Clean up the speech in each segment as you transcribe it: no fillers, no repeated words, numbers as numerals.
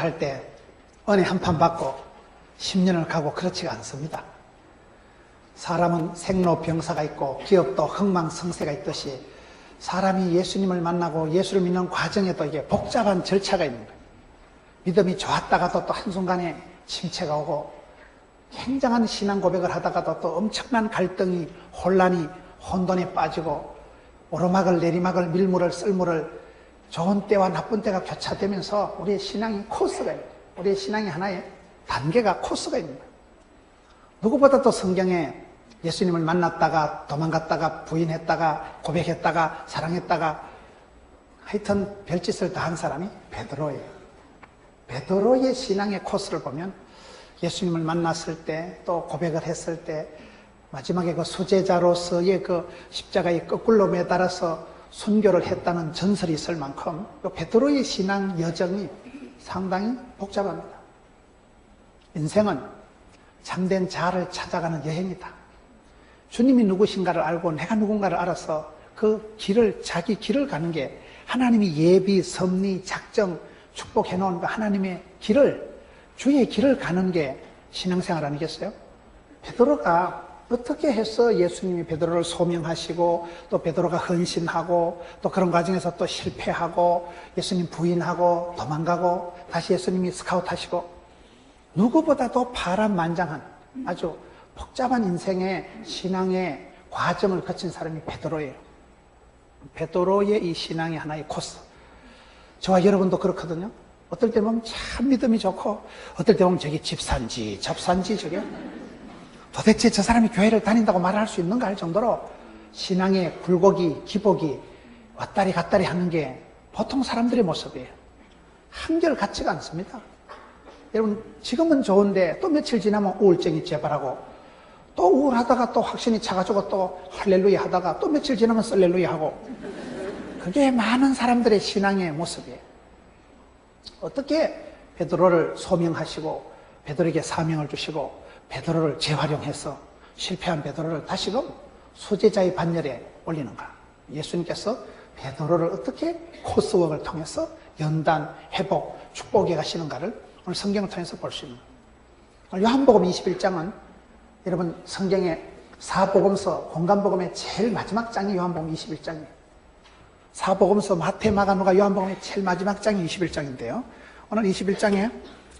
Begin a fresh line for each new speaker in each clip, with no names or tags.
할 때 은혜 한 판 받고 10년을 가고 그렇지가 않습니다. 사람은 생로병사가 있고 기업도 흥망성쇠가 있듯이 사람이 예수님을 만나고 예수를 믿는 과정에도 이게 복잡한 절차가 있는 거예요. 믿음이 좋았다가도 또 한순간에 침체가 오고 굉장한 신앙 고백을 하다가도 또 엄청난 갈등이 혼란이 혼돈에 빠지고 오르막을 내리막을 밀물을 썰물을 좋은 때와 나쁜 때가 교차되면서 우리의 신앙이 코스가 있는 거예요. 우리의 신앙이 하나의 단계가 코스가 있는 거예요. 누구보다도 성경에 예수님을 만났다가 도망갔다가 부인했다가 고백했다가 사랑했다가 하여튼 별짓을 다 한 사람이 베드로예요. 베드로의 신앙의 코스를 보면 예수님을 만났을 때 또 고백을 했을 때 마지막에 그 수제자로서의 그 십자가에 거꾸로 매달아서 순교를 했다는 전설이 있을 만큼 그 베드로의 신앙 여정이 상당히 복잡합니다. 인생은 참된 자아를 찾아가는 여행이다. 주님이 누구신가를 알고 내가 누군가를 알아서 그 길을, 자기 길을 가는 게 하나님이 예비, 섭리, 작정, 축복해 놓은 그 하나님의 길을, 주의 길을 가는 게 신앙생활 아니겠어요? 베드로가 어떻게 해서 예수님이 베드로를 소명하시고 또 베드로가 헌신하고 또 그런 과정에서 또 실패하고 예수님 부인하고 도망가고 다시 예수님이 스카우트하시고 누구보다도 파란만장한 아주 복잡한 인생의 신앙의 과정을 거친 사람이 베드로예요. 베드로의 이 신앙의 하나의 코스. 저와 여러분도 그렇거든요. 어떨 때 보면 참 믿음이 좋고 어떨 때 보면 저게 집산지 접산지 저게 도대체 저 사람이 교회를 다닌다고 말할 수 있는가 할 정도로 신앙의 굴곡이 기복이 왔다리 갔다리 하는 게 보통 사람들의 모습이에요. 한결 같지가 않습니다. 여러분 지금은 좋은데 또 며칠 지나면 우울증이 재발하고 또 우울하다가 또 확신이 차가지고 또 할렐루야 하다가 또 며칠 지나면 썰렐루야 하고 그게 많은 사람들의 신앙의 모습이에요. 어떻게 베드로를 소명하시고 베드로에게 사명을 주시고 베드로를 재활용해서 실패한 베드로를 다시금 수제자의 반열에 올리는가? 예수님께서 베드로를 어떻게 코스웍을 통해서 연단, 회복, 축복해 가시는가를 오늘 성경을 통해서 볼 수 있는 거예요. 요한복음 21장은 여러분 성경의 사복음서 공간복음의 제일 마지막 장이 요한복음 21장이에요. 사복음서 마태, 마가, 누가, 요한복음의 제일 마지막 장이 21장인데요. 오늘 21장에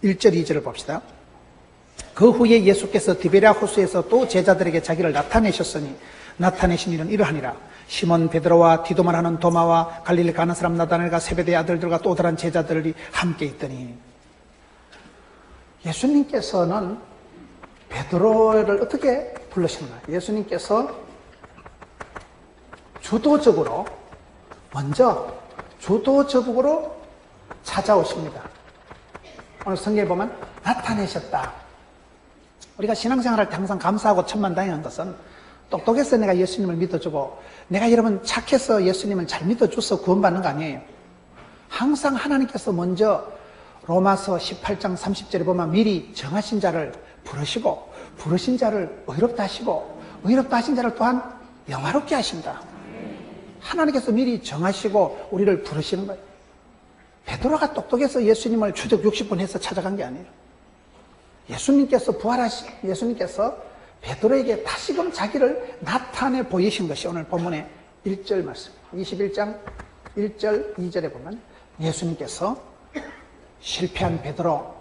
1절, 2절을 봅시다. 그 후에 예수께서 디베랴 호수에서 또 제자들에게 자기를 나타내셨으니 나타내신 일은 이러하니라. 시몬 베드로와 디도만 하는 도마와 갈릴리 가는 사람 나다나엘과 세베대의 아들들과 또 다른 제자들이 함께 있더니 예수님께서는 베드로를 어떻게 부르시는가? 예수님께서 먼저 주도적으로 찾아오십니다. 오늘 성경에 보면 나타내셨다. 우리가 신앙생활할 때 항상 감사하고 천만다행한 것은 똑똑해서 내가 예수님을 믿어주고 내가 여러분 착해서 예수님을 잘 믿어줘서 구원받는 거 아니에요. 항상 하나님께서 먼저 로마서 18장 30절에 보면 미리 정하신 자를 부르시고 부르신 자를 의롭다 하시고 의롭다 하신 자를 또한 영화롭게 하신다. 하나님께서 미리 정하시고 우리를 부르시는 거예요. 베드로가 똑똑해서 예수님을 추적 60분 해서 찾아간 게 아니에요. 예수님께서 예수님께서 베드로에게 다시금 자기를 나타내 보이신 것이 오늘 본문의 1절 말씀 21장 1절 2절에 보면 예수님께서 실패한 베드로,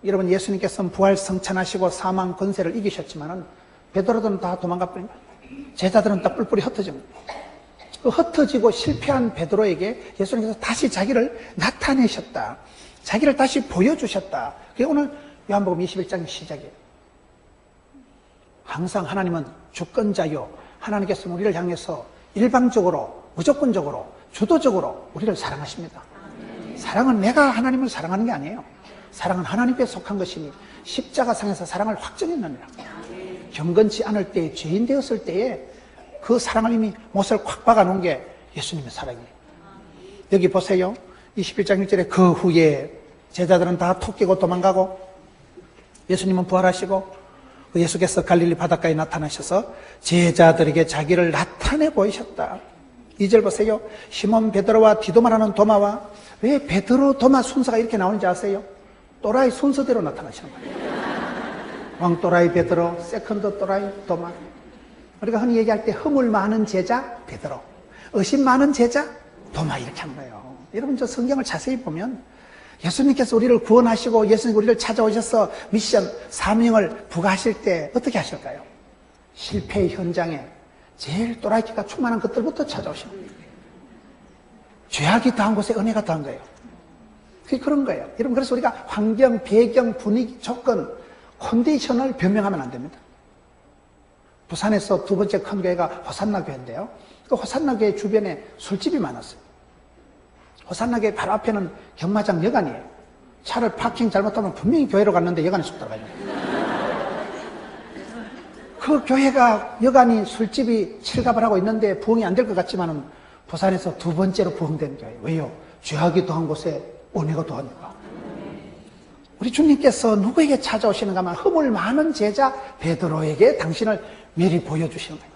여러분 예수님께서는 부활 성찬하시고 사망 권세를 이기셨지만은 베드로들은 다 도망가 버립니다. 제자들은 다 뿔뿔이 흩어집니다. 그 흩어지고 실패한 베드로에게 예수님께서 다시 자기를 나타내셨다. 자기를 다시 보여주셨다. 그게 오늘 요한복음 21장의 시작이에요. 항상 하나님은 주권자요. 하나님께서 우리를 향해서 일방적으로, 무조건적으로, 주도적으로 우리를 사랑하십니다. 사랑은 내가 하나님을 사랑하는 게 아니에요. 사랑은 하나님께 속한 것이니 십자가상에서 사랑을 확정했느니라. 경건치 않을 때에, 죄인 되었을 때에 그 사랑을 이미 못을 콱 박아놓은 게 예수님의 사랑이에요. 여기 보세요. 21장 1절에 그 후에 제자들은 다 톡 깨고 도망가고 예수님은 부활하시고 예수께서 갈릴리 바닷가에 나타나셔서 제자들에게 자기를 나타내 보이셨다. 2절 보세요. 시몬 베드로와 디도마라는 도마와 왜 베드로 도마 순서가 이렇게 나오는지 아세요? 또라이 순서대로 나타나시는 거예요. 왕또라이 베드로, 세컨드 또라이 도마. 우리가 흔히 얘기할 때 허물 많은 제자 베드로, 의심 많은 제자 도마, 이렇게 하는 거예요. 여러분, 저 성경을 자세히 보면 예수님께서 우리를 구원하시고 예수님 우리를 찾아오셔서 미션, 사명을 부과하실 때 어떻게 하실까요? 실패의 현장에 제일 또라이키가 충만한 것들부터 찾아오시는 거예요. 죄악이 더한 곳에 은혜가 더한 거예요. 그게 그런 거예요. 여러분, 그래서 우리가 환경, 배경, 분위기, 조건, 컨디션을 변명하면 안 됩니다. 부산에서 두 번째 큰 교회가 호산나 교회인데요. 그 호산나 교회 주변에 술집이 많았어요. 호산나 교회 바로 앞에는 경마장 여관이에요. 차를 파킹 잘못하면 분명히 교회로 갔는데 여관에 쑥 들어가요. 그 교회가 여관이 술집이 칠갑을 하고 있는데 부흥이 안 될 것 같지만은 부산에서 두 번째로 부흥된 교회. 왜요? 죄악이 더한 곳에 은혜가 더하니까. 우리 주님께서 누구에게 찾아오시는가 하면 허물 많은 제자 베드로에게 당신을 미리 보여주시는 거예요.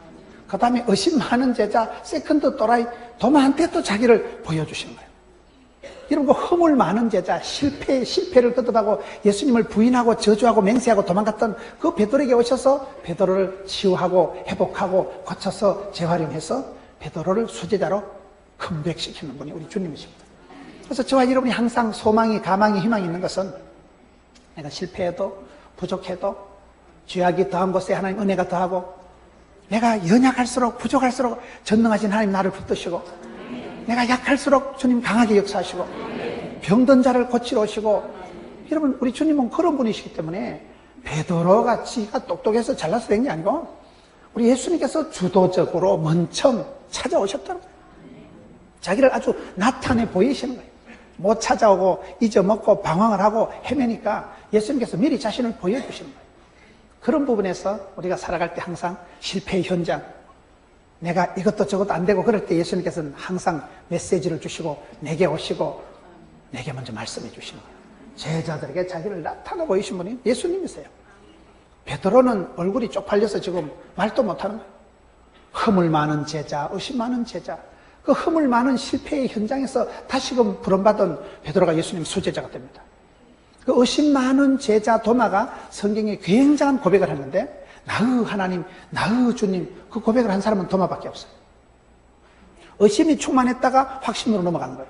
그 다음에 의심 많은 제자 세컨드 또라이 도마한테 또 자기를 보여주시는 거예요. 여러분, 그 허물 많은 제자, 실패를 거듭하고 예수님을 부인하고 저주하고 맹세하고 도망갔던 그 베드로에게 오셔서 베드로를 치유하고 회복하고 고쳐서 재활용해서 베드로를 수제자로 컴백시키는 분이 우리 주님이십니다. 그래서 저와 여러분이 항상 소망이, 가망이, 희망이 있는 것은 내가 실패해도 부족해도 죄악이 더한 곳에 하나님 은혜가 더하고 내가 연약할수록 부족할수록 전능하신 하나님 나를 붙드시고 내가 약할수록 주님 강하게 역사하시고 병든 자를 고치러 오시고, 여러분, 우리 주님은 그런 분이시기 때문에 베드로가 지가 똑똑해서 잘나서 된 게 아니고 우리 예수님께서 주도적으로 먼저 찾아오셨다는 거예요. 자기를 아주 나타내 보이시는 거예요. 못 찾아오고 잊어먹고 방황을 하고 헤매니까 예수님께서 미리 자신을 보여주시는 거예요. 그런 부분에서 우리가 살아갈 때 항상 실패의 현장, 내가 이것도 저것도 안 되고 그럴 때 예수님께서는 항상 메시지를 주시고 내게 오시고 내게 먼저 말씀해 주시는 거예요. 제자들에게 자기를 나타내 보이신 분이 예수님이세요. 베드로는 얼굴이 쪽팔려서 지금 말도 못하는 거예요. 허물 많은 제자, 의심 많은 제자, 그 허물 많은 실패의 현장에서 다시금 부름받은 베드로가 예수님 수제자가 됩니다. 그 의심 많은 제자 도마가 성경에 굉장한 고백을 했는데 나의 하나님, 나의 주님, 그 고백을 한 사람은 도마밖에 없어요. 의심이 충만했다가 확신으로 넘어가는 거예요.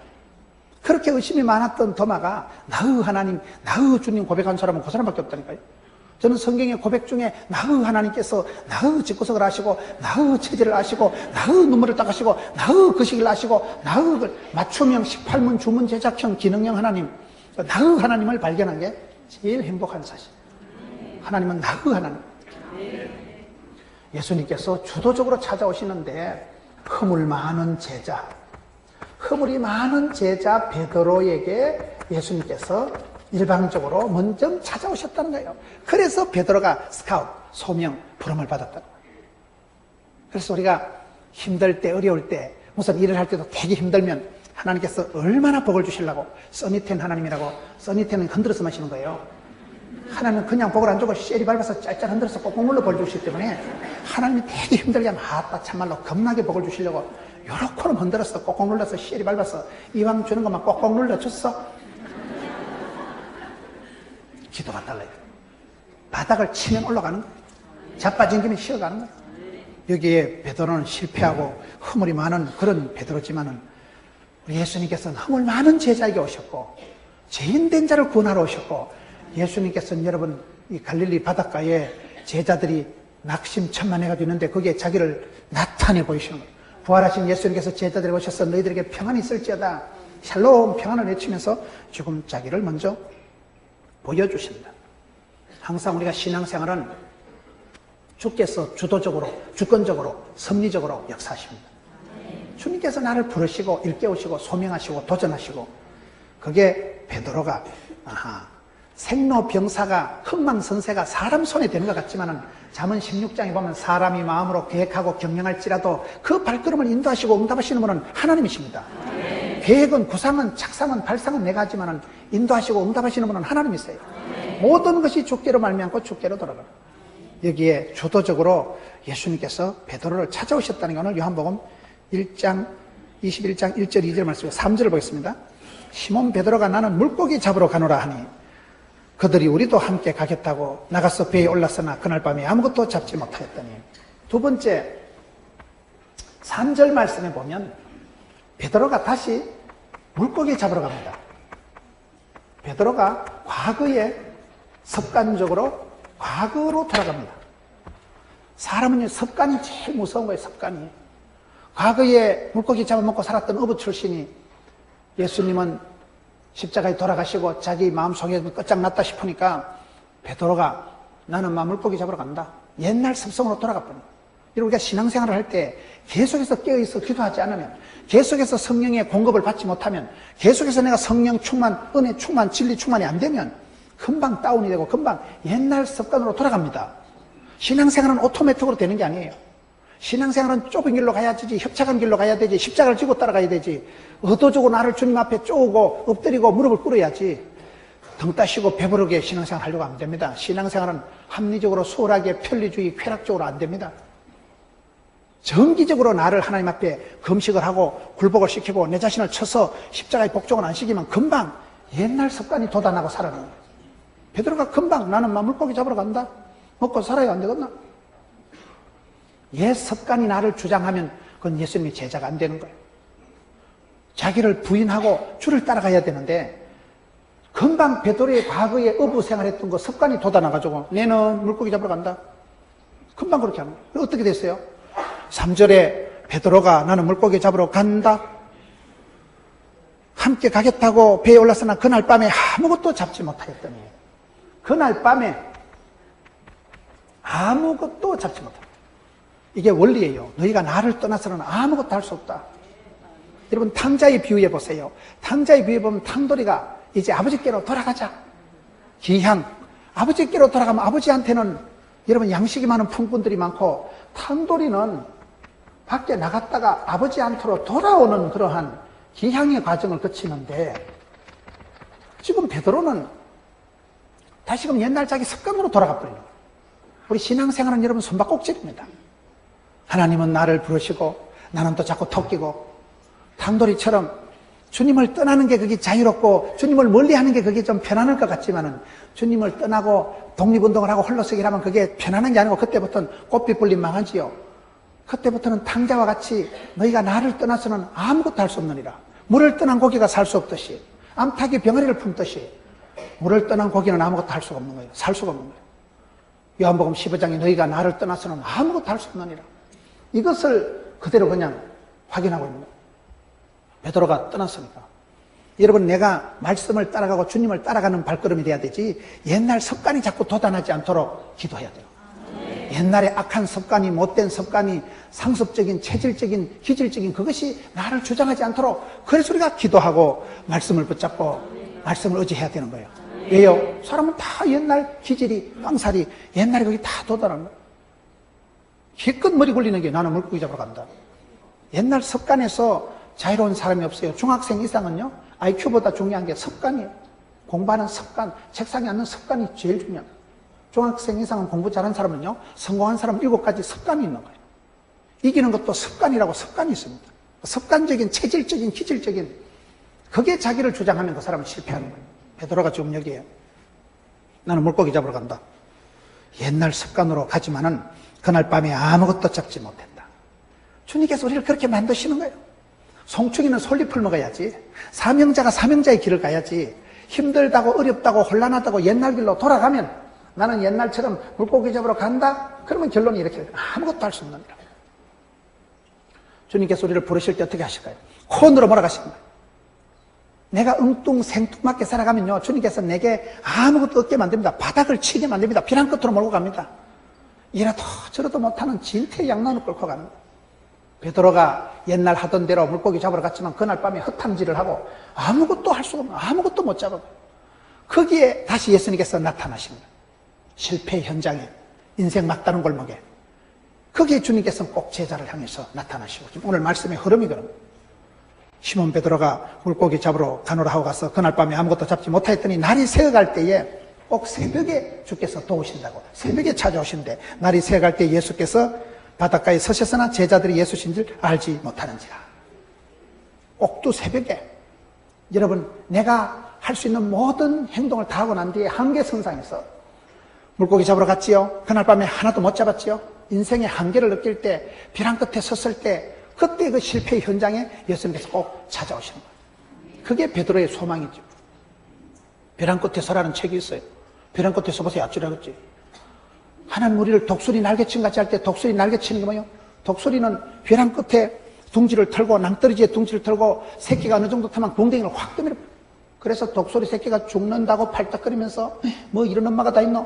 그렇게 의심이 많았던 도마가 나의 하나님, 나의 주님 고백한 사람은 그 사람밖에 없다니까요. 저는 성경의 고백 중에 나의 하나님께서 나의 집구석을 아시고 나의 체질을 아시고 나의 눈물을 닦으시고 나의 거식을 아시고 나의 맞춤형 18문 주문 제작형 기능형 하나님, 나의 하나님을 발견한 게 제일 행복한 사실. 하나님은 나의 하나님. 예수님께서 주도적으로 찾아오시는데 허물 많은 제자, 허물이 많은 제자 베드로에게 예수님께서 일방적으로 먼저 찾아오셨다는 거예요. 그래서 베드로가 스카웃, 소명, 부름을 받았다는 거예요. 그래서 우리가 힘들 때, 어려울 때, 무슨 일을 할 때도 되게 힘들면 하나님께서 얼마나 복을 주시려고 써니텐 하나님이라고, 써니텐은 흔들어서 마시는 거예요. 하나님은 그냥 복을 안 주고 쉐리 밟아서 짤짤 흔들어서 꼭꼭 눌러 복을 주시기 때문에 하나님이 되게 힘들게 하면 아따 참말로 겁나게 복을 주시려고 요렇게는 흔들어서 꼭꼭 눌러서 쉐리 밟아서 이왕 주는 것만 꼭꼭 눌러줬어. 기도가 달라요. 바닥을 치면 올라가는 거예요. 자빠진 김에 쉬어가는 거예요. 여기에 베드로는 실패하고 허물이 많은 그런 베드로지만은 우리 예수님께서는 허물 많은 제자에게 오셨고 죄인된 자를 구원하러 오셨고, 예수님께서는 여러분 이 갈릴리 바닷가에 제자들이 낙심천만해가지고 있는데 거기에 자기를 나타내 보이시는 거예요. 부활하신 예수님께서 제자들에게 오셔서 너희들에게 평안이 있을지어다 샬롬 평안을 외치면서 지금 자기를 먼저 보여주신다. 항상 우리가 신앙생활은 주께서 주도적으로, 주권적으로, 섭리적으로 역사하십니다. 주님께서 나를 부르시고 일깨우시고 소명하시고 도전하시고, 그게 베드로가 생로병사가 흥망성쇠가 사람 손에 되는 것 같지만은 잠언 16장에 보면 사람이 마음으로 계획하고 경영할지라도 그 발걸음을 인도하시고 응답하시는 분은 하나님이십니다. 계획은, 구상은, 착상은, 발상은 내가 하지만은 인도하시고 응답하시는 분은 하나님이세요. 모든 것이 주께로 말미암고 주께로 돌아가요. 여기에 주도적으로 예수님께서 베드로를 찾아오셨다는 것을 요한복음 1장 21장 1절 2절 말씀에 3절을 보겠습니다. 시몬 베드로가 나는 물고기 잡으러 가노라 하니 그들이 우리도 함께 가겠다고 나가서 배에 올랐으나 그날 밤에 아무것도 잡지 못하였더니. 두 번째, 3절 말씀에 보면 베드로가 다시 물고기 잡으러 갑니다. 베드로가 과거에 습관적으로 과거로 돌아갑니다. 사람은 습관이 제일 무서운 거예요. 습관이. 과거에 물고기 잡아먹고 살았던 어부 출신이 예수님은 십자가에 돌아가시고 자기 마음속에 끝장났다 싶으니까 베드로가 나는 물고기 잡으러 간다. 옛날 습성으로 돌아가 버립니다. 우리가 신앙생활을 할 때 계속해서 깨어있어 기도하지 않으면, 계속해서 성령의 공급을 받지 못하면, 계속해서 내가 성령 충만, 은혜 충만, 진리 충만이 안 되면 금방 다운이 되고 금방 옛날 습관으로 돌아갑니다. 신앙생활은 오토매틱으로 되는 게 아니에요. 신앙생활은 좁은 길로 가야 되지, 협착한 길로 가야 되지, 십자가를 지고 따라가야 되지, 의도적으로 나를 주님 앞에 쪼고 엎드리고 무릎을 꿇어야지, 등 따시고 배부르게 신앙생활 하려고 하면 됩니다. 신앙생활은 합리적으로 수월하게 편리주의 쾌락적으로 안 됩니다. 정기적으로 나를 하나님 앞에 금식을 하고 굴복을 시키고 내 자신을 쳐서 십자가의 복종을 안 시키면 금방 옛날 습관이 돋아나고 살아나는 거예요. 베드로가 금방 나는 물고기 잡으러 간다. 먹고 살아야 안 되겠나? 옛 습관이 나를 주장하면 그건 예수님의 제자가 안 되는 거예요. 자기를 부인하고 주를 따라가야 되는데 금방 베드로의 과거에 어부 생활했던 거 습관이 돋아나가지고 내는 물고기 잡으러 간다. 금방 그렇게 하는 거예요. 어떻게 됐어요? 3절에 베드로가 나는 물고기 잡으러 간다. 함께 가겠다고 배에 올랐으나 그날 밤에 아무것도 잡지 못하였더니. 그날 밤에 아무것도 잡지 못하였다. 이게 원리예요. 너희가 나를 떠나서는 아무것도 할 수 없다. 여러분 탕자의 비유해 보세요. 탕자의 비유해 보면 탕돌이가 이제 아버지께로 돌아가자. 기향. 아버지께로 돌아가면 아버지한테는 여러분 양식이 많은 품꾼들이 많고 탕돌이는 밖에 나갔다가 아버지한테로 돌아오는 그러한 기향의 과정을 거치는데 지금 베드로는 다시금 옛날 자기 습관으로 돌아가 버리는 거예요. 우리 신앙생활은 여러분 손바꼭질입니다. 하나님은 나를 부르시고 나는 또 자꾸 토끼고 탕돌이처럼 주님을 떠나는 게 그게 자유롭고 주님을 멀리하는 게 그게 좀 편안할 것 같지만은 주님을 떠나고 독립운동을 하고 홀로서기를 하면 그게 편안한 게 아니고 그때부터는 꽃빛 불림 망하지요. 그때부터는 탕자와 같이 너희가 나를 떠나서는 아무것도 할 수 없느니라. 물을 떠난 고기가 살 수 없듯이 암탉이 병아리를 품듯이 물을 떠난 고기는 아무것도 할 수가 없는 거예요. 살 수가 없는 거예요. 요한복음 15장에 너희가 나를 떠나서는 아무것도 할 수 없느니라. 이것을 그대로 그냥 확인하고 있는 거예요. 베드로가 떠났으니까. 여러분 내가 말씀을 따라가고 주님을 따라가는 발걸음이 돼야 되지 옛날 습관이 자꾸 돋아나지 않도록 기도해야 돼요. 옛날에 악한 습관이 못된 습관이 상습적인 체질적인 기질적인 그것이 나를 주장하지 않도록 그래서 우리가 기도하고 말씀을 붙잡고 말씀을 의지해야 되는 거예요. 왜요? 사람은 다 옛날 기질이 깡살이 옛날에 거기 다 돋아나는 거예요. 기껏 머리 굴리는 게 나는 물고기 잡으러 간다. 옛날 습관에서 자유로운 사람이 없어요. 중학생 이상은요 IQ보다 중요한 게 습관이에요. 공부하는 습관, 책상에 앉는 습관이 제일 중요합니다. 중학생 이상은 공부 잘하는 사람은요 성공한 사람은 7가지 습관이 있는 거예요. 이기는 것도 습관이라고 습관이 있습니다. 습관적인 체질적인 기질적인 그게 자기를 주장하면 그 사람은 실패하는 거예요. 베드로가 지금 여기에요. 나는 물고기 잡으러 간다. 옛날 습관으로 가지만은 그날 밤에 아무것도 잡지 못했다. 주님께서 우리를 그렇게 만드시는 거예요. 송충이는 솔잎을 먹어야지. 사명자가 사명자의 길을 가야지. 힘들다고 어렵다고 혼란하다고 옛날 길로 돌아가면 나는 옛날처럼 물고기 잡으러 간다? 그러면 결론이 이렇게 돼요. 아무것도 할 수 없는 거예요. 주님께서 우리를 부르실 때 어떻게 하실까요? 콘으로 몰아가시는 거예요. 내가 생뚱맞게 살아가면요 주님께서 내게 아무것도 없게 만듭니다. 바닥을 치게 만듭니다. 비난 끝으로 몰고 갑니다. 이래도 저래도 못하는 진퇴양난을 끌고 가는 거예요. 베드로가 옛날 하던 대로 물고기 잡으러 갔지만 그날 밤에 헛탐질을 하고 아무것도 할 수가 없는 아무것도 못 잡아요. 거기에 다시 예수님께서 나타나십니다. 실패 현장에 인생 막다른 골목에 거기에 주님께서는 꼭 제자를 향해서 나타나시고 지금 오늘 말씀의 흐름이 그럽니다. 시몬 베드로가 물고기 잡으러 가노라 하고 가서 그날 밤에 아무것도 잡지 못하였더니 날이 새어갈 때에 꼭 새벽에 주께서 도우신다고 새벽에 찾아오신데 날이 새어갈 때 예수께서 바닷가에 서셨으나 제자들이 예수신 줄 알지 못하는지라. 꼭두 새벽에 여러분 내가 할 할 수 있는 모든 행동을 다 하고 난 뒤에 한계선상에서 물고기 잡으러 갔지요. 그날 밤에 하나도 못 잡았지요. 인생의 한계를 느낄 때, 벼랑 끝에 섰을 때, 그때 그 실패의 현장에 예수님께서 꼭 찾아오시는 거예요. 그게 베드로의 소망이죠. 벼랑 끝에 서라는 책이 있어요. 벼랑 끝에 서보세요. 아찔하겠지. 하나님 우리를 독수리 날개침 같이 할 때 독수리 날개치는 게 뭐예요? 독수리는 벼랑 끝에 둥지를 털고 낭떠러지에 둥지를 털고 새끼가 어느 정도 타면 궁뎅이를 확 떠밀어. 그래서 독수리 새끼가 죽는다고 팔딱거리면서 뭐 이런 엄마가 다 있노?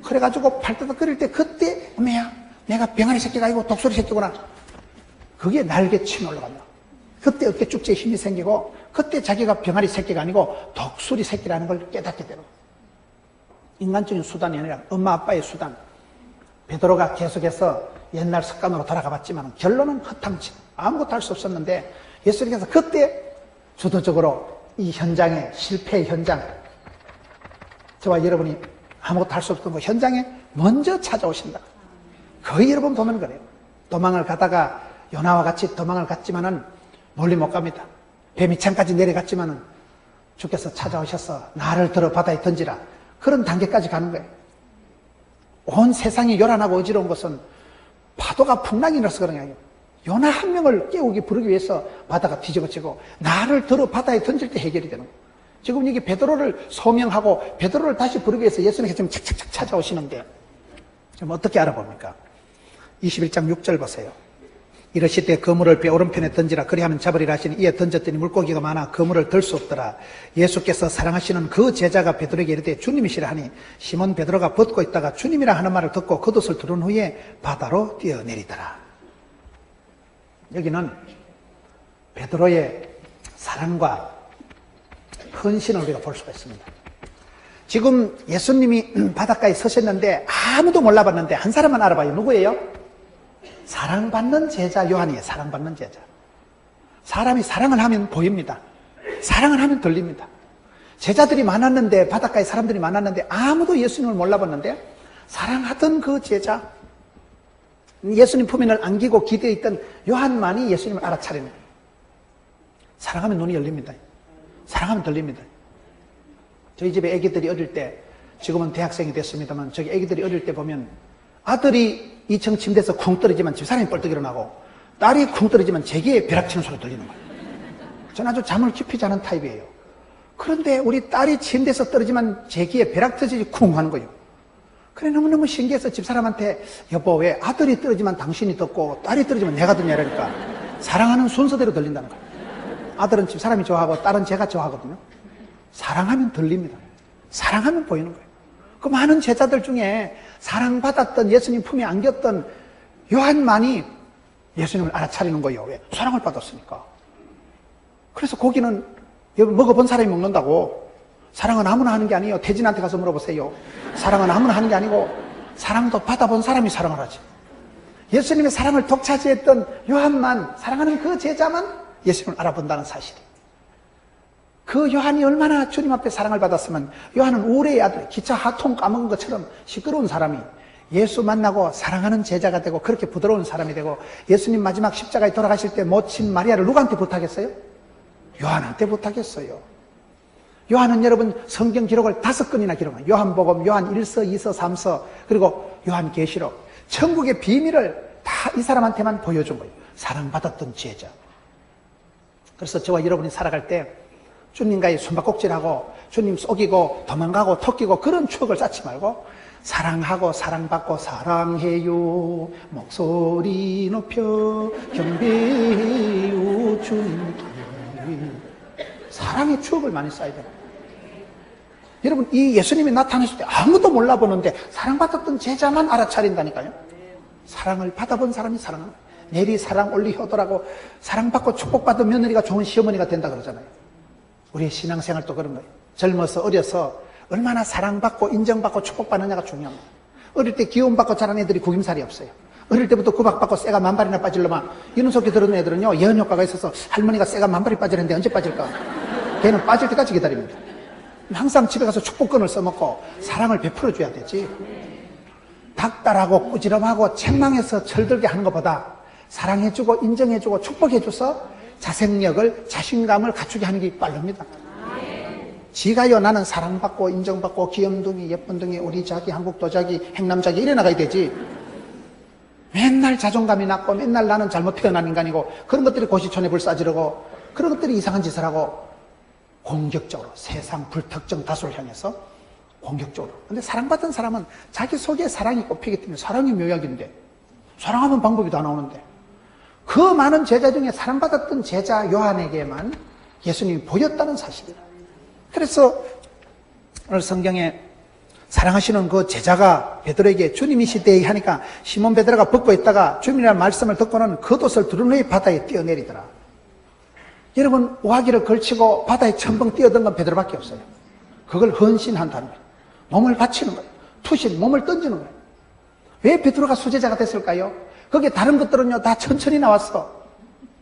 그래가지고 팔딱거릴 때 그때 어머야 내가 병아리 새끼가 아니고 독수리 새끼구나. 그게 날개침 올라간다. 그때 어깨 쭉지에 힘이 생기고 그때 자기가 병아리 새끼가 아니고 독수리 새끼라는 걸 깨닫게 되는 거예요. 인간적인 수단이 아니라 엄마 아빠의 수단. 베드로가 계속해서 옛날 습관으로 돌아가 봤지만 결론은 허탕치 아무것도 할 수 없었는데 예수님께서 그때 주도적으로 이 현장에 실패의 현장 저와 여러분이 아무것도 할 수 없던 그 현장에 먼저 찾아오신다. 거의 여러 번 보면 그래요. 도망을 가다가 요나와 같이 도망을 갔지만은 멀리 못 갑니다. 배미창까지 내려갔지만은 주께서 찾아오셔서 나를 들어 바다에 던지라. 그런 단계까지 가는 거예요. 온 세상이 요란하고 어지러운 것은 파도가 풍랑이 일어서 그런 게 아니에요. 요나 한 명을 깨우기 부르기 위해서 바다가 뒤집어지고 나를 들어 바다에 던질 때 해결이 되는 거예요. 지금 여기 베드로를 소명하고 베드로를 다시 부르기 위해서 예수님께서 지금 착착착 찾아오시는데 지금 어떻게 알아봅니까? 21장 6절 보세요. 이르시되 그물을 배 오른편에 던지라 그리하면 잡으리라 하시니 이에 던졌더니 물고기가 많아 그물을 들 수 없더라. 예수께서 사랑하시는 그 제자가 베드로에게 이르되 주님이시라 하니 시몬 베드로가 벗고 있다가 주님이라 하는 말을 듣고 겉옷을 두른 후에 바다로 뛰어내리더라. 여기는 베드로의 사랑과 헌신을 우리가 볼 수가 있습니다. 지금 예수님이 바닷가에 서셨는데 아무도 몰라봤는데 한 사람만 알아봐요. 누구예요? 사랑받는 제자 요한이에요. 사랑받는 제자. 사람이 사랑을 하면 보입니다. 사랑을 하면 들립니다. 제자들이 많았는데 바닷가에 사람들이 많았는데 아무도 예수님을 몰라봤는데 사랑하던 그 제자 예수님 품에 늘 안기고 기대에 있던 요한만이 예수님을 알아차리는 거예요. 사랑하면 눈이 열립니다. 사랑하면 들립니다. 저희 집에 아기들이 어릴 때 지금은 대학생이 됐습니다만 저기 아기들이 어릴 때 보면 아들이 2층 침대에서 쿵 떨어지면 집사람이 뻘떡 일어나고 딸이 쿵 떨어지면 제기에 벼락치는 소리 들리는 거예요. 저는 아주 잠을 깊이 자는 타입이에요. 그런데 우리 딸이 침대에서 떨어지면 제기에 벼락 터지지 쿵 하는 거예요. 그래 너무너무 신기해서 집사람한테 여보 왜 아들이 떨어지면 당신이 듣고 딸이 떨어지면 내가 듣냐 이러니까 사랑하는 순서대로 들린다는 거예요. 아들은 집사람이 좋아하고 딸은 제가 좋아하거든요. 사랑하면 들립니다. 사랑하면 보이는 거예요. 그 많은 제자들 중에 사랑받았던 예수님 품에 안겼던 요한만이 예수님을 알아차리는 거예요. 왜? 사랑을 받았으니까. 그래서 고기는 먹어본 사람이 먹는다고. 사랑은 아무나 하는 게 아니에요. 태진한테 가서 물어보세요. 사랑은 아무나 하는 게 아니고 사랑도 받아본 사람이 사랑을 하지. 예수님의 사랑을 독차지했던 요한만, 사랑하는 그 제자만 예수님을 알아본다는 사실이. 그 요한이 얼마나 주님 앞에 사랑을 받았으면 요한은 우레의 아들, 기차 하통 까먹은 것처럼 시끄러운 사람이 예수 만나고 사랑하는 제자가 되고 그렇게 부드러운 사람이 되고 예수님 마지막 십자가에 돌아가실 때 모친 마리아를 누구한테 부탁했어요? 요한한테 부탁했어요. 요한은 여러분 성경 기록을 5건이나 기록해요. 요한복음, 요한 1서, 2서, 3서 그리고 요한계시록. 천국의 비밀을 다 이 사람한테만 보여준 거예요. 사랑받았던 제자. 그래서 저와 여러분이 살아갈 때 주님과의 숨바꼭질하고 주님 속이고 도망가고 토끼고 그런 추억을 쌓지 말고 사랑하고 사랑받고 사랑해요 목소리 높여 경배해요 주님께 사랑의 추억을 많이 쌓아야 돼요. 여러분 이 예수님이 나타났을 때 아무도 몰라보는데 사랑받았던 제자만 알아차린다니까요. 사랑을 받아본 사람이 사랑하는 거예요. 내리 사랑 올리 효도라고 사랑받고 축복받은 며느리가 좋은 시어머니가 된다 그러잖아요. 우리의 신앙생활도 그런 거예요. 젊어서 어려서 얼마나 사랑받고 인정받고 축복받느냐가 중요합니다. 어릴 때 귀여움받고 자란 애들이 구김살이 없어요. 어릴 때부터 구박받고 쇠가 만발이나 빠지려면 이런 소리 들은 애들은요 예언 효과가 있어서 할머니가 쇠가 만발이 빠지는데 언제 빠질까? 걔는 빠질 때까지 기다립니다. 항상 집에 가서 축복권을 써먹고 사랑을 베풀어줘야 되지. 닥달하고 꾸지람하고 책망해서 철들게 하는 것보다 사랑해주고 인정해주고 축복해줘서 자생력을 자신감을 갖추게 하는 게 빠릅니다. 지가요 나는 사랑받고 인정받고 귀염둥이 예쁜둥이 우리 자기 한국 도자기 행남자기 이래 나가야 되지. 맨날 자존감이 낮고 맨날 나는 잘못 태어난 인간이고 그런 것들이 고시촌에 불사지르고 그런 것들이 이상한 짓을 하고 공격적으로 세상 불특정 다수를 향해서 공격적으로. 근데 사랑받은 사람은 자기 속에 사랑이 꼽히기 때문에 사랑이 묘약인데 사랑하면 방법이 다 나오는데 그 많은 제자 중에 사랑받았던 제자 요한에게만 예수님이 보였다는 사실이다. 그래서 오늘 성경에 사랑하시는 그 제자가 베드로에게 주님이시대 하니까 시몬 베드로가 벗고 있다가 주님이라는 말씀을 듣고는 겉옷을 두른 후에 바다에 뛰어내리더라. 여러분 우하기를 걸치고 바다에 첨벙 뛰어든 건 베드로밖에 없어요. 그걸 헌신한다는 거예요. 몸을 바치는 거예요. 투신, 몸을 던지는 거예요. 왜 베드로가 수제자가 됐을까요? 거기에 다른 것들은요 다 천천히 나왔어.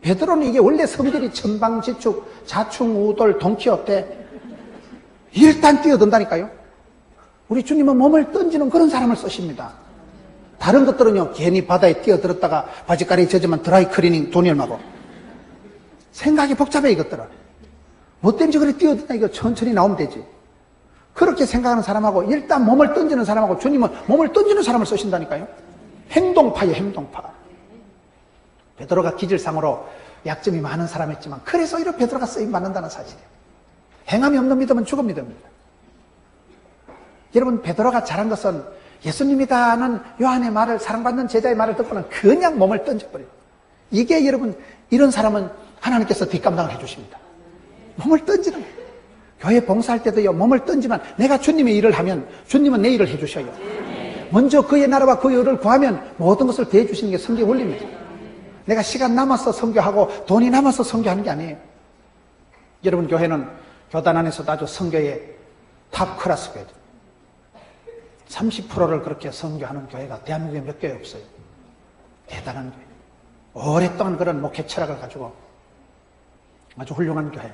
베드로는 이게 원래 성질이 천방지축, 자충우돌, 동키호테 일단 뛰어든다니까요. 우리 주님은 몸을 던지는 그런 사람을 쓰십니다. 다른 것들은요 괜히 바다에 뛰어들었다가 바지가리 젖으면 드라이 클리닝 돈이 얼마고. 생각이 복잡해 이것들은. 뭐 때문에 그래 뛰어드나 이거 천천히 나오면 되지. 그렇게 생각하는 사람하고 일단 몸을 던지는 사람하고 주님은 몸을 던지는 사람을 쓰신다니까요. 행동파예요, 행동파. 베드로가 기질상으로 약점이 많은 사람이었지만 그래서 이렇게 베드로가 쓰임받는다는 사실이에요. 행함이 없는 믿음은 죽은 믿음입니다. 여러분 베드로가 잘한 것은 예수님이다는 요한의 말을 사랑받는 제자의 말을 듣고는 그냥 몸을 던져버려요. 이게 여러분 이런 사람은 하나님께서 뒷감당을 해주십니다. 몸을 던지는 거예요. 교회 봉사할 때도요 몸을 던지면 내가 주님의 일을 하면 주님은 내 일을 해주셔요. 먼저 그의 나라와 그의 의를 구하면 모든 것을 대해주시는 게 성경 원리입니다. 내가 시간 남아서 선교하고 돈이 남아서 선교하는 게 아니에요. 여러분 교회는 교단 안에서도 아주 선교의 탑 클래스 교회죠. 30%를 그렇게 선교하는 교회가 대한민국에 몇 교회 없어요. 대단한 교회. 오랫동안 그런 목회 철학을 가지고 아주 훌륭한 교회.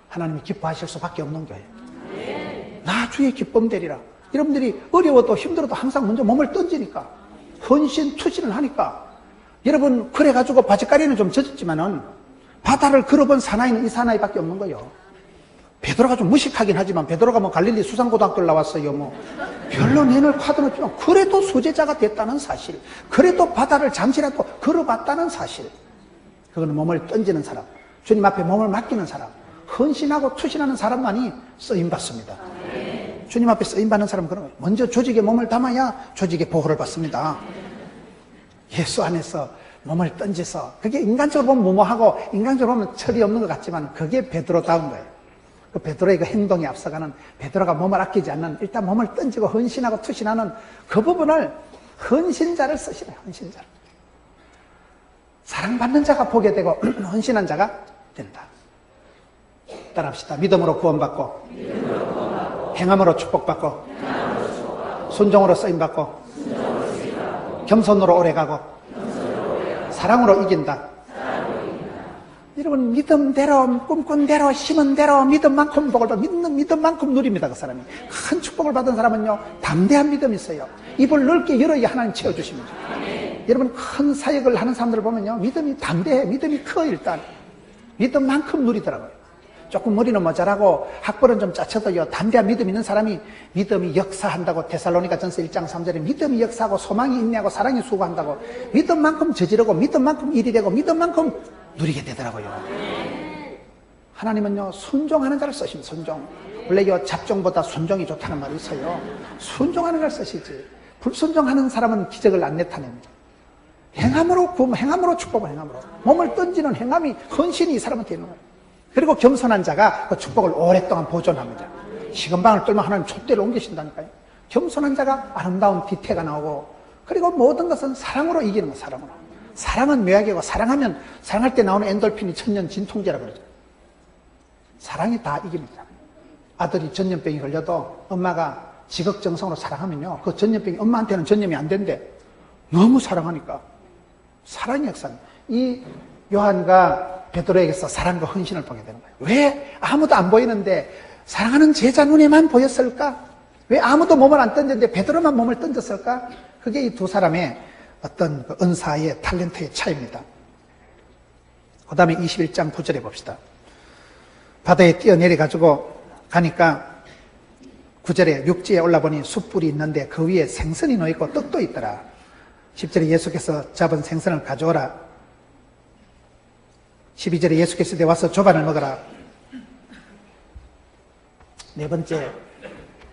하나님이 기뻐하실 수밖에 없는 교회. 나 주의 기쁨 되리라. 여러분들이 어려워도 힘들어도 항상 먼저 몸을 던지니까 헌신 투신을 하니까 여러분 그래가지고 바지가리는 좀 젖었지만은 바다를 걸어본 사나이는 이 사나이밖에 없는 거예요. 베드로가 좀 무식하긴 하지만 베드로가 뭐 갈릴리 수산고등학교를 나왔어요. 뭐 별로 내놓을 카드는 없지만 그래도 수제자가 됐다는 사실, 그래도 바다를 잠시라도 걸어봤다는 사실. 그거는 몸을 던지는 사람, 주님 앞에 몸을 맡기는 사람, 헌신하고 투신하는 사람만이 쓰임받습니다. 주님 앞에 쓰임받는 사람은 그런 거예요. 먼저 조직에 몸을 담아야 조직의 보호를 받습니다. 예수 안에서 몸을 던져서, 그게 인간적으로 보면 무모하고 인간적으로 보면 철이 없는 것 같지만 그게 베드로다운 거예요. 그 베드로의 그 행동에 앞서가는, 베드로가 몸을 아끼지 않는, 일단 몸을 던지고 헌신하고 투신하는 그 부분을 헌신자를 쓰시네요. 헌신자를. 사랑받는 자가 보게 되고 헌신한 자가 된다. 따라합시다. 믿음으로 구원받고, 행함으로 축복받고, 순종으로 쓰임받고, 겸손으로 오래가고, 사랑으로 이긴다. 여러분 믿음대로 꿈꾼 대로 심은 대로 믿음만큼 복을 받고 믿음만큼 누립니다. 그 사람이 큰 축복을 받은 사람은요 담대한 믿음이 있어요. 입을 넓게 열어야 하나님 채워주십니다. 여러분 큰 사역을 하는 사람들을 보면요 믿음이 담대해. 믿음이 커. 일단 믿음만큼 누리더라고요. 조금 머리는 모자라고 학벌은 좀 짜쳐도요 담대한 믿음 있는 사람이 믿음이 역사한다고 데살로니가 전서 1장 3절에 믿음이 역사하고 소망이 인내하고 사랑이 수고한다고 믿음만큼 저지르고 믿음만큼 일이 되고 믿음만큼 누리게 되더라고요. 하나님은요 순종하는 자를 쓰십니다. 순종. 원래요 잡종보다 순종이 좋다는 말이 있어요. 순종하는 자를 쓰시지 불순종하는 사람은 기적을 안 나타냅니다. 행함으로 구원, 행함으로 축복을 행함으로 몸을 던지는 행함이 헌신이 이 사람한테 있는 거예요. 그리고 겸손한 자가 그 축복을 오랫동안 보존합니다. 시금방을 떨면 하나님 촛대를 옮기신다니까요. 겸손한 자가 아름다운 뒤태가 나오고, 그리고 모든 것은 사랑으로 이기는 거예요. 사랑으로. 사랑은 묘약이고, 사랑하면 사랑할 때 나오는 엔돌핀이 천년 진통제라고 그러죠. 사랑이 다 이깁니다. 아들이 전염병이 걸려도 엄마가 지극정성으로 사랑하면요 그 전염병이 엄마한테는 전염이 안 된대. 너무 사랑하니까. 사랑이 역사입니다. 이 요한과 베드로에게서 사랑과 헌신을 보게 되는 거예요. 왜 아무도 안 보이는데 사랑하는 제자 눈에만 보였을까? 왜 아무도 몸을 안 던졌는데 베드로만 몸을 던졌을까? 그게 이 두 사람의 어떤 그 은사의 탤런트의 차이입니다. 그 다음에 21장 9절에 봅시다. 바다에 뛰어내려가지고 가니까 9절에 육지에 올라보니 숯불이 있는데 그 위에 생선이 놓여있고 떡도 있더라. 10절에 예수께서 잡은 생선을 가져오라. 12절에 예수께서 내 와서 조반을 먹어라. 네 번째,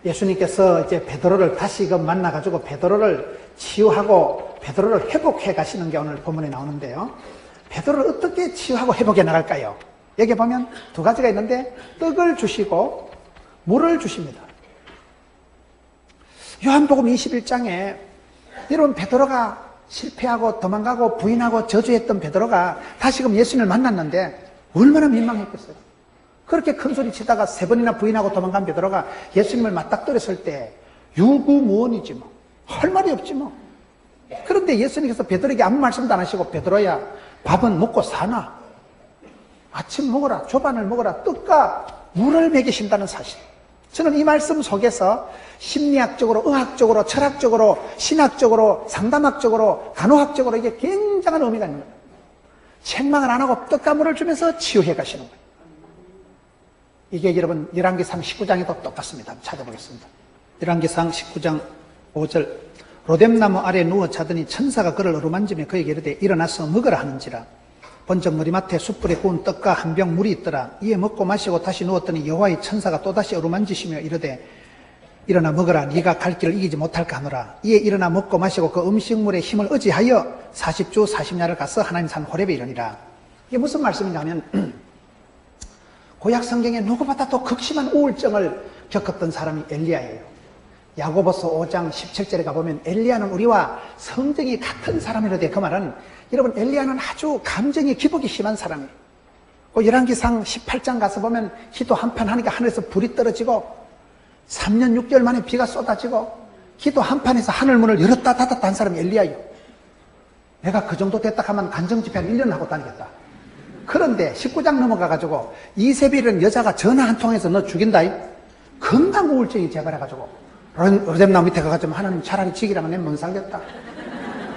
예수님께서 이제 베드로를 다시금 만나가지고 베드로를 치유하고 베드로를 회복해 가시는 게 오늘 본문에 나오는데요. 베드로를 어떻게 치유하고 회복해 나갈까요? 여기 보면 두 가지가 있는데 떡을 주시고 물을 주십니다. 요한복음 21장에 여러분 베드로가 실패하고 도망가고 부인하고 저주했던 베드로가 다시금 예수님을 만났는데 얼마나 민망했겠어요. 그렇게 큰 소리 치다가 3번이나 부인하고 도망간 베드로가 예수님을 맞닥뜨렸을 때 유구무원이지 뭐. 할 말이 없지 뭐. 그런데 예수님께서 베드로에게 아무 말씀도 안 하시고 베드로야 밥은 먹고 사나? 아침 먹어라, 조반을 먹어라, 떡과 물을 먹이신다는 사실. 저는 이 말씀 속에서 심리학적으로, 의학적으로, 철학적으로, 신학적으로, 상담학적으로, 간호학적으로 이게 굉장한 의미가 있는 거예요. 책망을 안 하고 떡과 물을 주면서 치유해 가시는 거예요. 이게 여러분 열왕기상 19장에도 똑같습니다. 한번 찾아보겠습니다. 열왕기상 19장 5절 로뎀나무 아래 누워 자더니 천사가 그를 어루만지며 그에게 이르되 일어나서 먹으라 하는지라. 번쩍 머리맡에 숯불에 구운 떡과 한 병 물이 있더라. 이에 먹고 마시고 다시 누웠더니 여호와의 천사가 또다시 어루만지시며 이르되 일어나 먹으라. 네가 갈 길을 이기지 못할까 하노라. 이에 일어나 먹고 마시고 그 음식물의 힘을 의지하여 40주 40야를 가서 하나님 산 호렙에 이르니라. 이게 무슨 말씀인가 하면 구약 성경에 누구보다 더 극심한 우울증을 겪었던 사람이 엘리야예요. 야고보서 5장 17절에 가보면 엘리야는 우리와 성정이 같은 사람이라되 그 말은 여러분 엘리야는 아주 감정이 기복이 심한 사람이에요. 열왕기상 18장 가서 보면 기도 한판 하니까 하늘에서 불이 떨어지고 3년 6개월 만에 비가 쏟아지고 기도 한판에서 하늘문을 열었다 닫았다 한 사람이 엘리야예요. 내가 그 정도 됐다 하면 간정집회 한 1년 하고 다니겠다. 그런데 19장 넘어가가지고 이세벨이라는 여자가 전화 한 통해서 너 죽인다. 금방 우울증이 재발해가지고 로뎀나무 밑에 가가지고 하나님 차라리 지기라면 내 못 살겠다.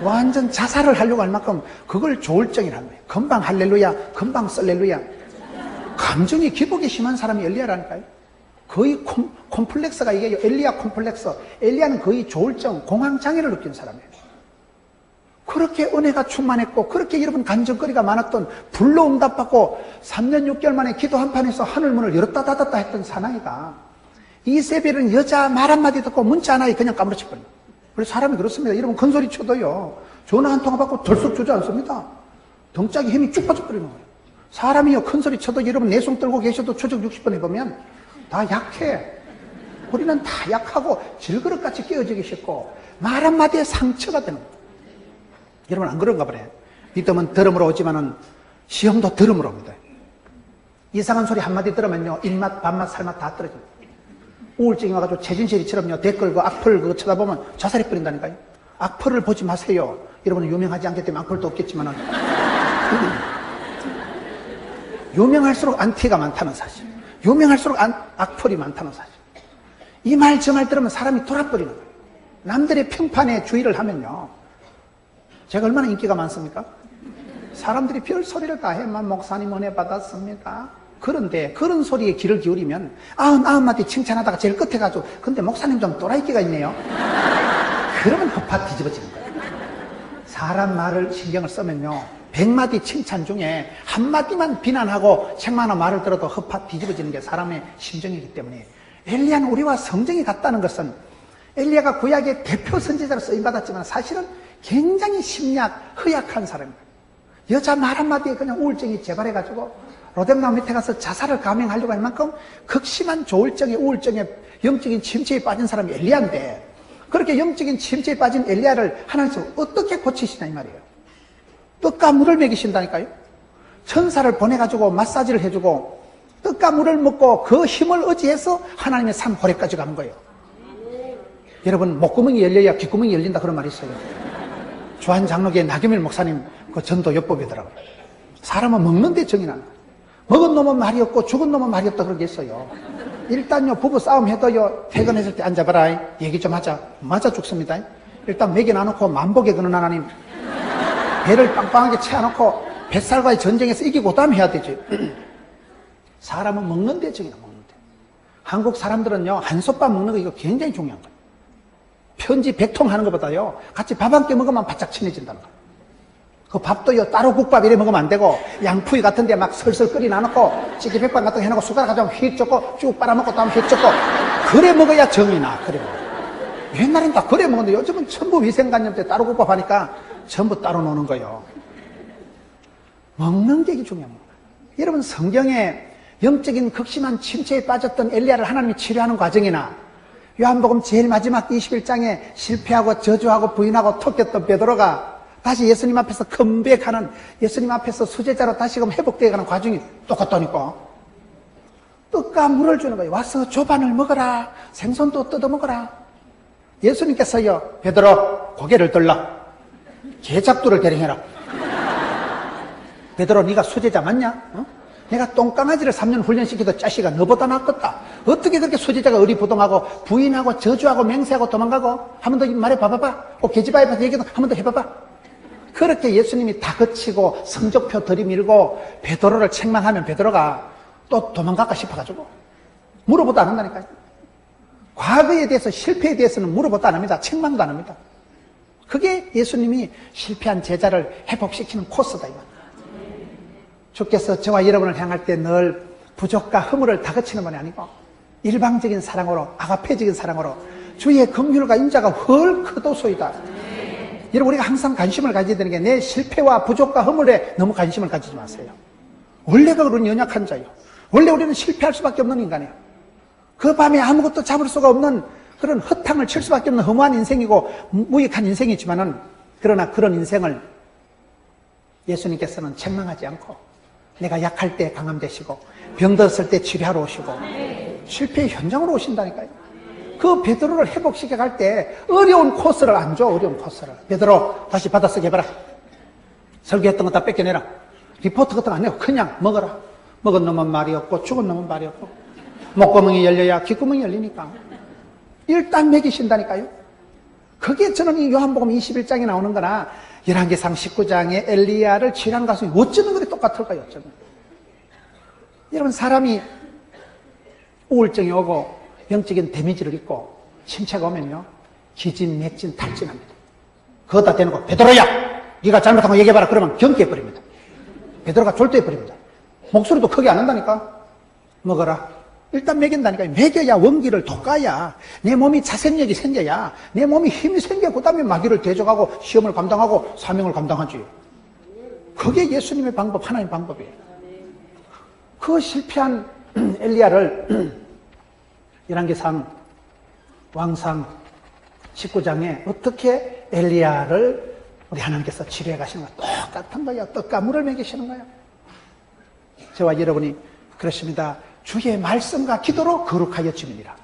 완전 자살을 하려고 할 만큼 그걸 조울증이라는 거예요. 금방 할렐루야, 금방 썰렐루야. 감정이 기복이 심한 사람이 엘리야라니까요. 거의 콤플렉스가 이게 엘리야 콤플렉스. 엘리야는 거의 조울증, 공황장애를 느낀 사람이에요. 그렇게 은혜가 충만했고 그렇게 여러분 간증거리가 많았던 불로 응답받고 3년 6개월 만에 기도 한판에서 하늘문을 열었다 닫았다 했던 사나이가 이세벨은 여자 말 한마디 듣고 문자 하나에 그냥 까무러치 버려요. 그래서 사람이 그렇습니다. 여러분 큰소리 쳐도요 전화 한 통화 받고 덜썩 주지 않습니다. 덩짝이 힘이 쭉 빠져버리는 거예요. 사람이요 큰소리 쳐도 여러분 내숭 떨고 계셔도 추적 60번 해보면 다 약해. 우리는 다 약하고 질그릇같이 깨어지기 쉽고 말 한마디에 상처가 되는 거예요. 여러분 안 그런가 보네. 믿음은 들음으로 오지만은 시험도 들음으로 옵니다. 이상한 소리 한마디 들으면요 입맛, 밥맛, 살맛 다 떨어집니다. 우울증이 와가지고 최진실이처럼요 댓글 그 악플 그거 쳐다보면 자살해 버린다니까요. 악플을 보지 마세요. 여러분은 유명하지 않기 때문에 악플도 없겠지만은 유명할수록 안티가 많다는 사실, 유명할수록 악플이 많다는 사실. 이 말 저 말 들으면 사람이 돌아버리는 거예요. 남들의 평판에 주의를 하면요 제가 얼마나 인기가 많습니까? 사람들이 별 소리를 다 해만 목사님 은혜 받았습니다. 그런데 그런 소리에 귀를 기울이면 99마디 칭찬하다가 제일 끝에 가지고 근데 목사님 좀 또라이끼가 있네요. 그러면 허파 뒤집어지는 거예요. 사람 말을 신경을 쓰면요 100마디 칭찬 중에 한마디만 비난하고 책망하는 말을 들어도 허파 뒤집어지는 게 사람의 심정이기 때문에 엘리야는 우리와 성정이 같다는 것은 엘리야가 구약의 대표 선지자로 쓰임받았지만 사실은 굉장히 심약, 허약한 사람입니다. 여자 말 한마디에 그냥 우울증이 재발해가지고 로뎀나무 밑에 가서 자살을 감행하려고 할 만큼 극심한 조울증에 우울증에 영적인 침체에 빠진 사람이 엘리야인데 그렇게 영적인 침체에 빠진 엘리야를 하나님께서 어떻게 고치시냐 이 말이에요. 떡과 물을 먹이신다니까요. 천사를 보내가지고 마사지를 해주고 떡과 물을 먹고 그 힘을 의지해서 하나님의 산 호렙까지 간 거예요. 여러분 목구멍이 열려야 귓구멍이 열린다 그런 말이 있어요. 주한장로교의 나경일 목사님 그 전도 요법이더라고요. 사람은 먹는데 정이 나는 거예요. 먹은 놈은 말이 없고 죽은 놈은 말이 없다 그러게 했어요. 일단요 부부 싸움 해도요 퇴근했을 때 앉아봐라 얘기 좀 하자. 맞아 죽습니다. 일단 먹여놔놓고 만복의 그는 하나님 배를 빵빵하게 채워놓고 뱃살과의 전쟁에서 이기고 다음 해야 되지. 사람은 먹는데 정이 나. 먹는데 한국 사람들은요, 한솥밥 먹는 거 이거 굉장히 중요한 거예요. 편지 100통 하는 것보다요, 같이 밥 한 끼 먹으면 바짝 친해진다는 거예요. 그 밥도요, 따로 국밥 이래 먹으면 안 되고, 양푸이 같은 데 막 설설 끓이 놔놓고, 찌개 백반 같은 거 해놓고, 숟가락 가져오면 휙 젓고, 쭉 빨아먹고, 또 하면 휙 젓고, 그래 먹어야 정이 나, 그래 먹어요. 옛날엔 다 그래 먹는데, 요즘은 전부 위생관념 때 따로 국밥 하니까, 전부 따로 노는 거예요. 먹는 게 중요한 거예요. 여러분, 성경에 영적인 극심한 침체에 빠졌던 엘리야를 하나님이 치료하는 과정이나, 요한복음 제일 마지막 21장에 실패하고 저주하고 부인하고 톡했던 베드로가 다시 예수님 앞에서 컴백하는, 예수님 앞에서 수제자로 다시금 회복되어가는 과정이 똑같다니까. 떡과 물을 주는 거예요. 와서 조반을 먹어라. 생선도 뜯어 먹어라. 예수님께서요, 베드로 고개를 들라. 개작두를 대령해라. 베드로, 네가 수제자 맞냐? 어? 내가 똥강아지를 3년 훈련시켜도 자식아 너보다 낫겠다. 어떻게 그렇게 수제자가 의리부동하고 부인하고 저주하고 맹세하고 도망가고? 한 번 더 말해봐봐봐. 계집아이한테 얘기도 한 번 더 해봐봐. 그렇게 예수님이 다 거치고 성적표 들이밀고 베드로를 책망하면 베드로가 또 도망갈까 싶어가지고 물어보도 안 한다니까요. 과거에 대해서, 실패에 대해서는 물어보도 안 합니다. 책망도 안 합니다. 그게 예수님이 실패한 제자를 회복시키는 코스다 이거. 주께서 저와 여러분을 향할 때 늘 부족과 허물을 다 거치는 분이 아니고 일방적인 사랑으로, 아가페적인 사랑으로 주의 긍휼과 인자가 훨 크도소이다. 여러분, 우리가 항상 관심을 가져야 되는 게 내 실패와 부족과 허물에 너무 관심을 가지지 마세요. 원래가 그런 연약한 자예요. 원래 우리는 실패할 수밖에 없는 인간이에요. 그 밤에 아무것도 잡을 수가 없는 그런 허탕을 칠 수밖에 없는 허무한 인생이고 무익한 인생이지만은, 그러나 그런 인생을 예수님께서는 책망하지 않고 내가 약할 때 강함 되시고 병들었을 때 치료하러 오시고 실패의 현장으로 오신다니까요. 그 베드로를 회복시켜 갈 때 어려운 코스를 안 줘. 어려운 코스를. 베드로 다시 받아쓰게 해봐라. 설교했던 거 다 뺏겨내라. 리포트 같은 거 안 내고 그냥 먹어라. 먹은 놈은 말이 없고 죽은 놈은 말이 없고 목구멍이 열려야 귓구멍이 열리니까 일단 먹이신다니까요. 그게 저는 이 요한복음 21장에 나오는 거나 열왕기상 19장에 엘리야를 치료한 가슴이 어쩌면 그리 똑같을까요? 어쩌면. 여러분, 사람이 우울증이 오고 영적인 데미지를 입고 침체가 오면요, 기진맥진 탈진합니다. 그거다 대놓고 베드로야, 네가 잘못한 거 얘기해봐라. 그러면 경계해버립니다. 베드로가 졸도해버립니다. 목소리도 크게 안 한다니까. 먹어라. 일단 먹인다니까. 먹여야 원기를 돋가야 내 몸이 자생력이 생겨야 내 몸이 힘이 생겨 그 다음에 마귀를 대적하고 시험을 감당하고 사명을 감당하지. 그게 예수님의 방법, 하나님의 방법이에요. 그 실패한 엘리야를 열왕기상 왕상 19장에 어떻게 엘리야를 우리 하나님께서 치료해 가시는 거야. 똑같은 거야. 떡과 물을 먹이시는 거야. 저와 여러분이 그렇습니다. 주의 말씀과 기도로 거룩하여 지느니라.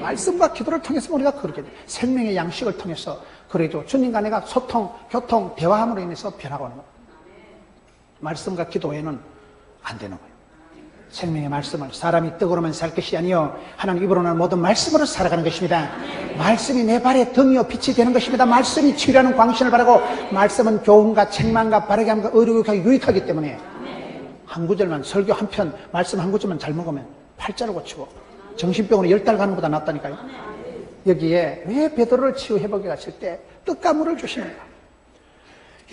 말씀과 기도를 통해서 우리가 거룩해. 생명의 양식을 통해서 그래도 주님과 내가 소통, 교통, 대화함으로 인해서 변화가 오는 거예요. 말씀과 기도 외에는 안 되는 거예요. 생명의 말씀을, 사람이 떡으로만 살 것이 아니요 하나님 입으로 나는 모든 말씀으로 살아가는 것입니다. 말씀이 내 발의 등이요 빛이 되는 것입니다. 말씀이 치유하는 광신을 바라고, 말씀은 교훈과 책망과 바르게 함과 의료교육하기 유익하기 때문에 한 구절만, 설교 한 편, 말씀 한 구절만 잘 먹으면 팔자를 고치고 정신병으로 10달 가는 것보다 낫다니까요. 여기에 왜 베드로를 치유해보게 가실 때 떡과 물을 주시는가?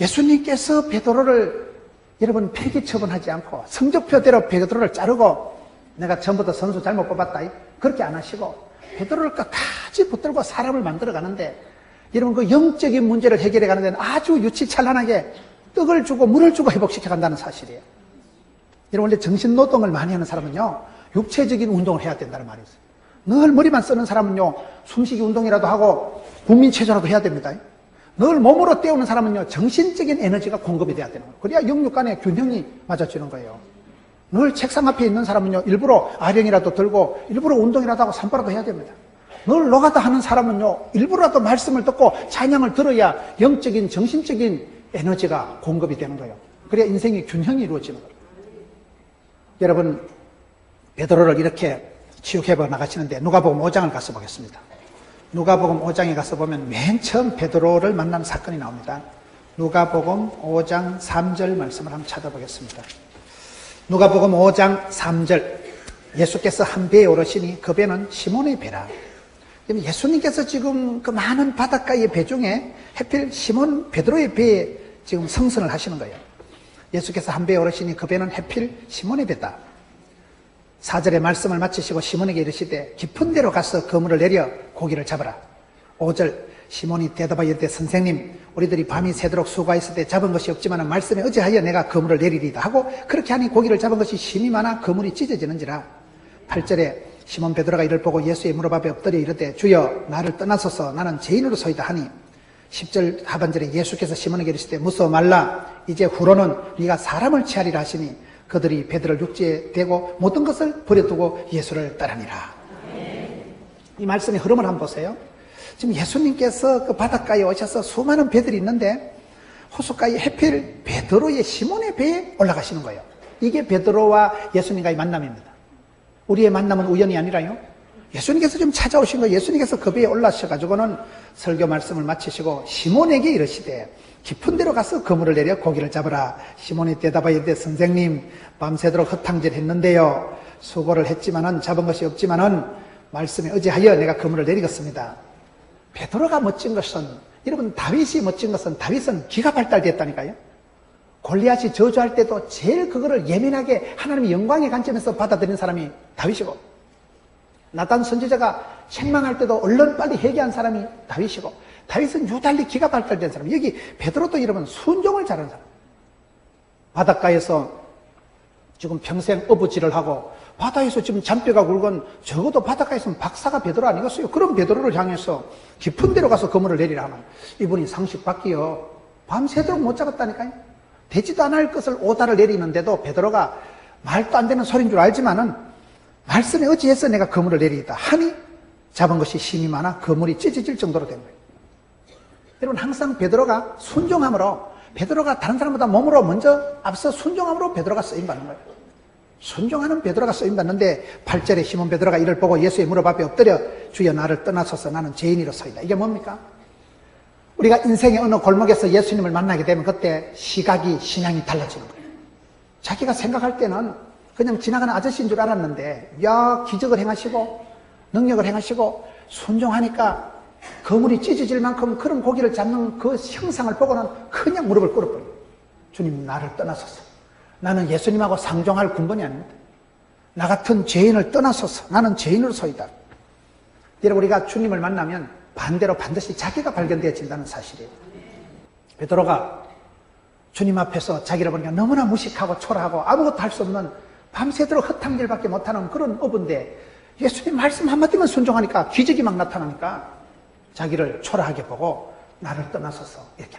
예수님께서 베드로를 여러분 폐기 처분하지 않고 성적표대로 베드로를 자르고 내가 처음부터 선수 잘못 뽑았다 그렇게 안 하시고 베드로를 끝까지 붙들고 사람을 만들어 가는데, 여러분 그 영적인 문제를 해결해 가는 데는 아주 유치찬란하게 떡을 주고 물을 주고 회복시켜 간다는 사실이에요. 여러분 원래 정신노동을 많이 하는 사람은요 육체적인 운동을 해야 된다는 말이 있어요. 늘 머리만 쓰는 사람은요 숨쉬기 운동이라도 하고 국민체조라도 해야 됩니다. 늘 몸으로 때우는 사람은요 정신적인 에너지가 공급이 돼야 되는 거예요. 그래야 영육 간의 균형이 맞아지는 거예요. 늘 책상 앞에 있는 사람은요 일부러 아령이라도 들고 일부러 운동이라도 하고 산보라도 해야 됩니다. 늘 노가다 하는 사람은요 일부러라도 말씀을 듣고 찬양을 들어야 영적인 정신적인 에너지가 공급이 되는 거예요. 그래야 인생의 균형이 이루어지는 거예요. 여러분 베드로를 이렇게 치유해보 나가시는데 누가복음 5장을 가서 보겠습니다. 누가복음 5장에 가서 보면 맨 처음 베드로를 만난 사건이 나옵니다. 누가복음 5장 3절 말씀을 한번 찾아보겠습니다. 누가복음 5장 3절. 예수께서 한 배에 오르시니 그 배는 시몬의 배라. 예수님께서 지금 그 많은 바닷가의 배 중에 하필 시몬 베드로의 배에 지금 성선을 하시는 거예요. 예수께서 한 배에 오르시니 그 배는 하필 시몬의 배다. 4절의 말씀을 마치시고 시몬에게 이르시되 깊은 데로 가서 그물을 내려 고기를 잡으라. 5절 시몬이 대답하여 이르되 선생님 우리들이 밤이 새도록 수고하였을 때 잡은 것이 없지만 말씀에 의지하여 내가 그물을 내리리다 하고 그렇게 하니 고기를 잡은 것이 심이 많아 그물이 찢어지는지라. 8절에 시몬 베드로가 이를 보고 예수의 무릎 앞에 엎드려 이르되 주여 나를 떠나소서 나는 죄인으로 서이다 하니 10절 하반절에 예수께서 시몬에게 이르시되 무서워 말라 이제 후로는 네가 사람을 취하리라 하시니 그들이 베드로를 육지에 대고 모든 것을 버려두고 예수를 따르니라. 이 말씀의 흐름을 한번 보세요. 지금 예수님께서 그 바닷가에 오셔서 수많은 배들이 있는데 호숫가에 하필 베드로의 시몬의 배에 올라가시는 거예요. 이게 베드로와 예수님과의 만남입니다. 우리의 만남은 우연이 아니라요. 예수님께서 좀 찾아오신 거예요. 예수님께서 그 배에 올라셔가지고는 설교 말씀을 마치시고 시몬에게 이르시되 깊은 데로 가서 그물을 내려 고기를 잡으라. 시몬이 대답하여 이르되 선생님 밤새도록 헛탕질 했는데요. 수고를 했지만은 잡은 것이 없지만은 말씀에 의지하여 내가 그물을 내리겠습니다. 베드로가 멋진 것은 여러분 다윗이 멋진 것은 다윗은 기가 발달됐다니까요. 골리앗이 저주할 때도 제일 그거를 예민하게 하나님의 영광의 관점에서 받아들인 사람이 다윗이고 나단 선지자가 책망할 때도 얼른 빨리 회개한 사람이 다윗이고 다윗은 유달리 기가 발달된 사람. 여기 베드로도 여러분 순종을 잘하는 사람. 바닷가에서 지금 평생 어부질을 하고 바다에서 지금 잔뼈가 굵은 적어도 바닷가에서는 박사가 베드로 아니겠어요? 그럼 베드로를 향해서 깊은 데로 가서 그물을 내리라 하면 이분이 상식 밖이요. 밤새도록 못 잡았다니까요. 되지도 않을 것을 오다를 내리는데도 베드로가 말도 안 되는 소리인 줄 알지만은 말씀에 의지해서 내가 그물을 내리겠다 하니 잡은 것이 심이 많아 그물이 찢어질 정도로 된 거예요. 여러분 항상 베드로가 순종함으로 베드로가 다른 사람보다 몸으로 먼저 앞서 순종함으로 베드로가 쓰임받는 거예요. 순종하는 베드로가 쓰임받는데 8절에 시몬 베드로가 이를 보고 예수의 무릎 앞에 엎드려 주여 나를 떠나소서 나는 죄인이로소이다. 이게 뭡니까? 우리가 인생의 어느 골목에서 예수님을 만나게 되면 그때 시각이 신앙이 달라지는 거예요. 자기가 생각할 때는 그냥 지나가는 아저씨인 줄 알았는데 야 기적을 행하시고 능력을 행하시고 순종하니까 그물이 찢어질 만큼 그런 고기를 잡는 그 형상을 보고는 그냥 무릎을 꿇어버려요. 주님 나를 떠나소서. 나는 예수님하고 상종할 군번이 아닙니다. 나 같은 죄인을 떠나소서. 나는 죄인으로서이다. 여러분 우리가 주님을 만나면 반대로 반드시 자기가 발견되어진다는 사실이에요. 베드로가 주님 앞에서 자기를 보니까 너무나 무식하고 초라하고 아무것도 할 수 없는 밤새도록 헛탕질밖에 못하는 그런 어부인데 예수님 말씀 한마디만 순종하니까 기적이 막 나타나니까 자기를 초라하게 보고 나를 떠나소서 이렇게